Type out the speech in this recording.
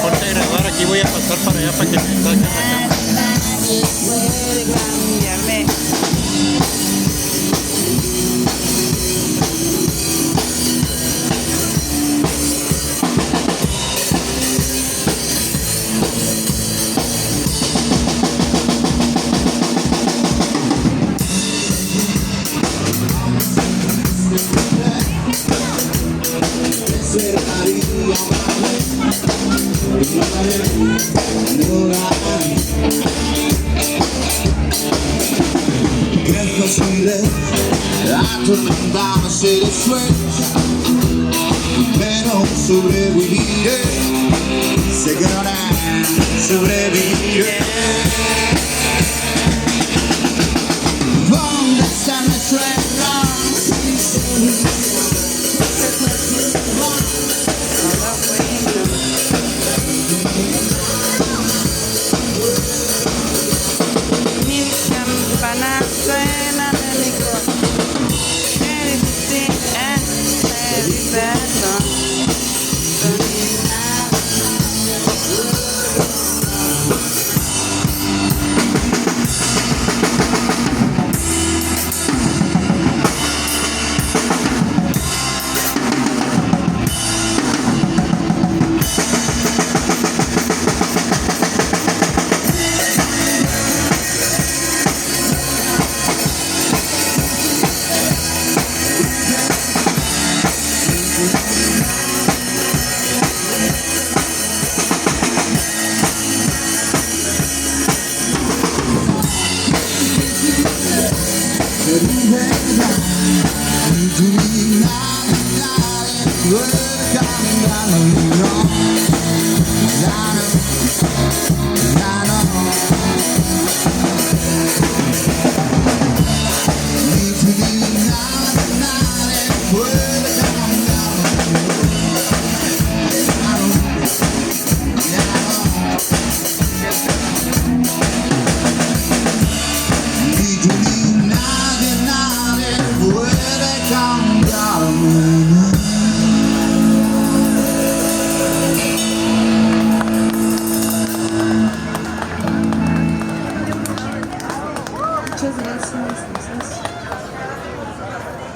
Ponte a grabar, aquí voy a pasar para allá para que me saquen acá. Es posible atormentarme ser fuerte, pero sobreviviré, sé que sobreviviré. ¿Dónde están nuestros errores? Mis campanas suenan en mi corazón. Qué difícil es pedir perdón.